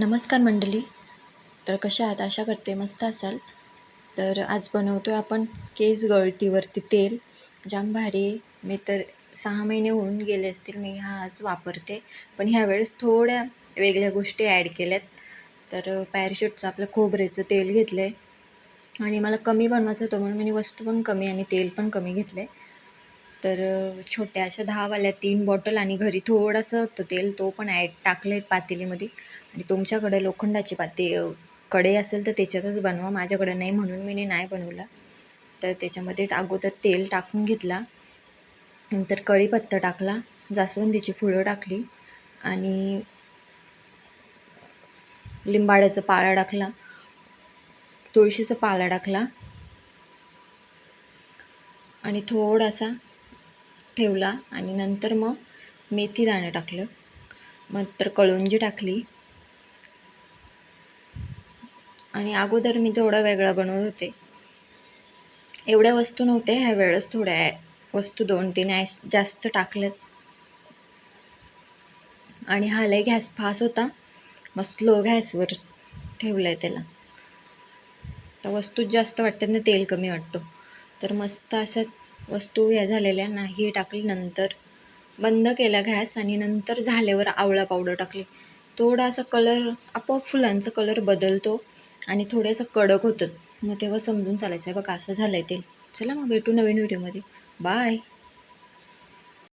नमस्कार मंडळी. तर कशा आहात? आशा करते मस्त असाल. तर आज बनवतो आहे आपण केस गळतीवरती तेल. जाम भारी आहे. मी तर 6 महिने होऊन गेले असतील मी हा आज वापरते. पण ह्यावेळेस थोड्या वेगळ्या गोष्टी ॲड केल्यात. तर पॅराशूटचं आपलं खोबरेचं तेल घेतलं आहे आणि मला कमी बनवायचं होतं म्हणून मी वस्तू पण कमी आणि तेल पण कमी घेतलं आहे. तर छोट्या अशा 10 वाल्या 3 बॉटल आणि घरी थोडंसं होतं तेल, तो पण टाकलं आहे पातेलीमध्ये. आणि तुमच्याकडे लोखंडाची कढई असेल तर त्याच्यातच बनवा. माझ्याकडे नाही म्हणून मी नाही बनवला. तर त्याच्यामध्ये अगोदर तेल टाकून घेतला, नंतर कढीपत्ता टाकला, जास्वंदीची फुलं टाकली आणि लिंबाळ्याचा पाला टाकला, तुळशीचा पाला टाकला आणि थोडासा ठेवला आणि नंतर मग मेथी दाणं टाकलं, नंतर कळुंजी टाकली. आणि अगोदर मी थोडा वेगळा बनवत होते. एवढ्या वस्तू नव्हत्या, ह्या वेळेस थोड्या वस्तू 2-3 जास्त टाकल्यात. आणि हा लय गॅस फास्ट होता, मग स्लो गॅसवर ठेवलं आहे त्याला. तर वस्तू जास्त वाटतात ना, तेल कमी वाटतो. तर मस्त अशा वस्तू ह्या झालेल्या नाही टाकली. नंतर बंद केला गॅस आणि नंतर झाल्यावर आवळा पावडर टाकली. थोडासा कलर आपोआप फुलांचा कलर बदलतो आणि थोडंसं कडक होतं. मग तेव्हा समजून चालायचं आहे बघा असं झालं आहे तेल. चला मग भेटू नवीन व्हिडिओमध्ये. बाय.